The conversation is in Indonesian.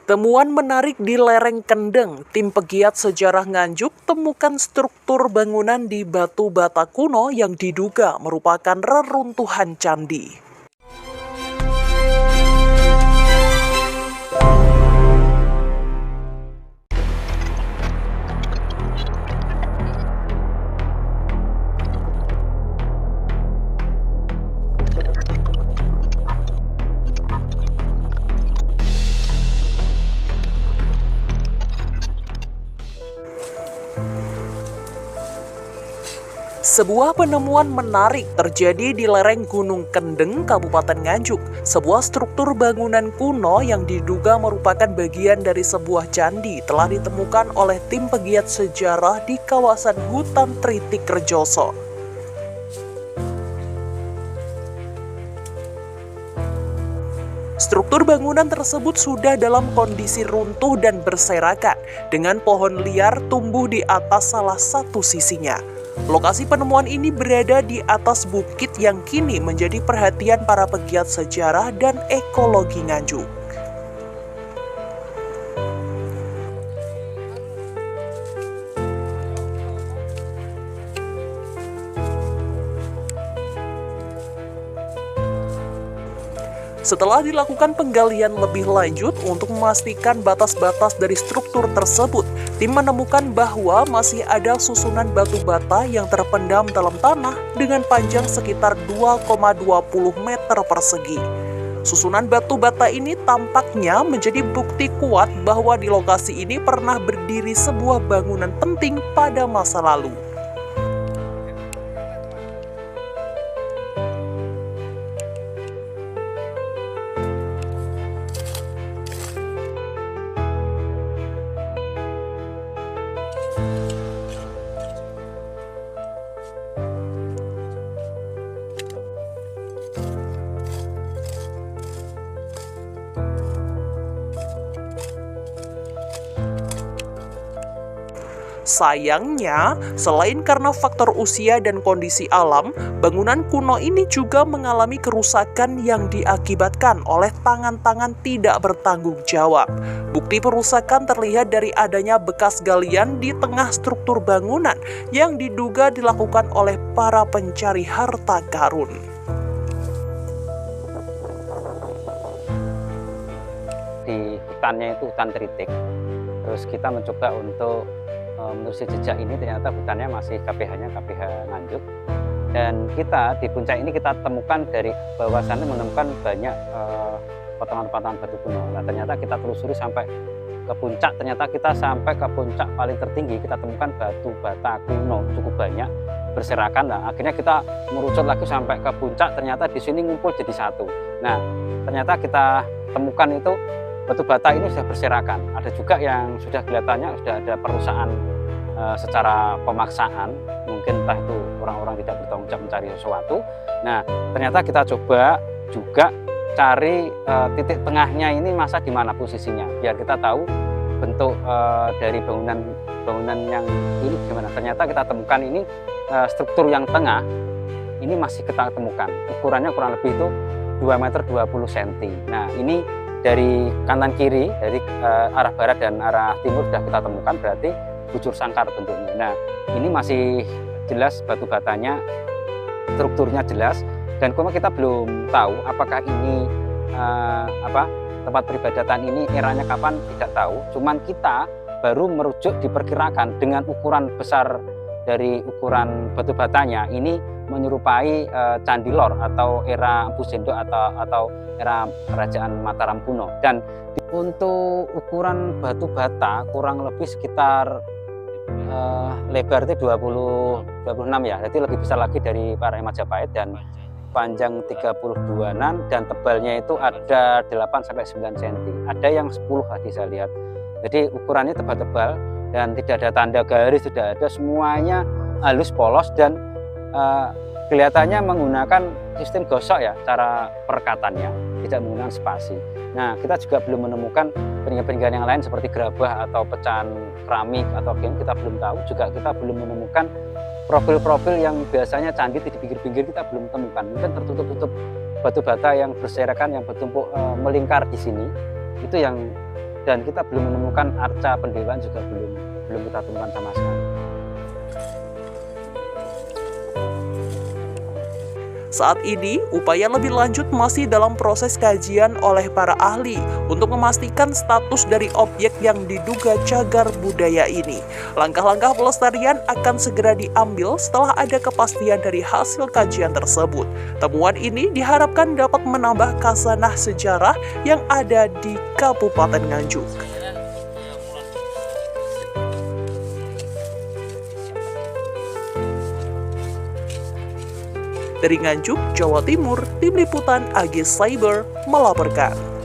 Temuan menarik di lereng Kendeng, tim pegiat sejarah Nganjuk temukan struktur bangunan di batu bata kuno yang diduga merupakan reruntuhan candi. Sebuah penemuan menarik terjadi di lereng Gunung Kendeng, Kabupaten Nganjuk. Sebuah struktur bangunan kuno yang diduga merupakan bagian dari sebuah candi telah ditemukan oleh tim pegiat sejarah di kawasan hutan Tritik Rejoso. Struktur bangunan tersebut sudah dalam kondisi runtuh dan berserakan, dengan pohon liar tumbuh di atas salah satu sisinya. Lokasi penemuan ini berada di atas bukit yang kini menjadi perhatian para pegiat sejarah dan ekologi Nganjuk. Setelah dilakukan penggalian lebih lanjut untuk memastikan batas-batas dari struktur tersebut, tim menemukan bahwa masih ada susunan batu bata yang terpendam dalam tanah dengan panjang sekitar 2,20 meter persegi. Susunan batu bata ini tampaknya menjadi bukti kuat bahwa di lokasi ini pernah berdiri sebuah bangunan penting pada masa lalu. Sayangnya, selain karena faktor usia dan kondisi alam, bangunan kuno ini juga mengalami kerusakan yang diakibatkan oleh tangan-tangan tidak bertanggung jawab. Bukti perusakan terlihat dari adanya bekas galian di tengah struktur bangunan yang diduga dilakukan oleh para pencari harta karun. Di hutannya itu hutan Tritik, terus kita mencoba untuk menelusuri jejak ini, ternyata hutannya masih KPH-nya KPH Nganjuk, dan kita di puncak ini kita temukan dari bawah sana menemukan banyak potongan-potongan batu kuno. Nah, ternyata kita telusuri sampai ke puncak, ternyata kita sampai ke puncak paling tertinggi, kita temukan batu bata kuno cukup banyak berserakan. Nah, akhirnya kita merucut lagi sampai ke puncak, ternyata di sini ngumpul jadi satu. Nah, ternyata kita temukan itu batu bata ini sudah berserakan. Ada juga yang sudah kelihatannya sudah ada perusahaan secara pemaksaan, mungkin entah itu orang-orang tidak bertanggung jawab mencari sesuatu. Nah, ternyata kita coba juga cari titik tengahnya ini masa di mana posisinya, biar kita tahu bentuk dari bangunan yang ini gimana. Ternyata kita temukan ini struktur yang tengah ini masih kita temukan, ukurannya kurang lebih itu 2,20 meter. Nah, ini dari kanan kiri, dari arah barat dan arah timur sudah kita temukan, berarti bujur sangkar bentuknya. Nah, ini masih jelas batu batanya, strukturnya jelas, dan kita belum tahu apakah ini tempat peribadatan ini eranya kapan, tidak tahu. Cuman kita baru merujuk diperkirakan dengan ukuran besar dari ukuran batu batanya ini menyerupai Candi Lor atau era Empu Sendok atau era Kerajaan Mataram kuno. Dan untuk ukuran batu bata kurang lebih sekitar lebar itu 26 ya, jadi lebih besar lagi dari para Majapahit, dan panjang 32-an, dan tebalnya itu ada 8-9 cm. Ada yang 10 tadi saya lihat. Jadi ukurannya tebal-tebal dan tidak ada tanda garis, tidak ada, semuanya halus polos dan kelihatannya menggunakan sistem gosok ya, cara perekatannya tidak menggunakan spasi. Nah, kita juga belum menemukan peninggalan-peninggalan yang lain seperti gerabah atau pecahan keramik atau game, kita belum tahu. Juga kita belum menemukan profil-profil yang biasanya candi di pinggir-pinggir, kita belum temukan. Mungkin tertutup-tutup batu bata yang berserakan yang bertumpuk melingkar di sini itu yang, dan kita belum menemukan arca pendewan juga belum kita temukan sama sekali. Saat ini, upaya lebih lanjut masih dalam proses kajian oleh para ahli untuk memastikan status dari objek yang diduga cagar budaya ini. Langkah-langkah pelestarian akan segera diambil setelah ada kepastian dari hasil kajian tersebut. Temuan ini diharapkan dapat menambah khasanah sejarah yang ada di Kabupaten Nganjuk. Dari Nganjuk, Jawa Timur, Tim Liputan AG Cyber melaporkan.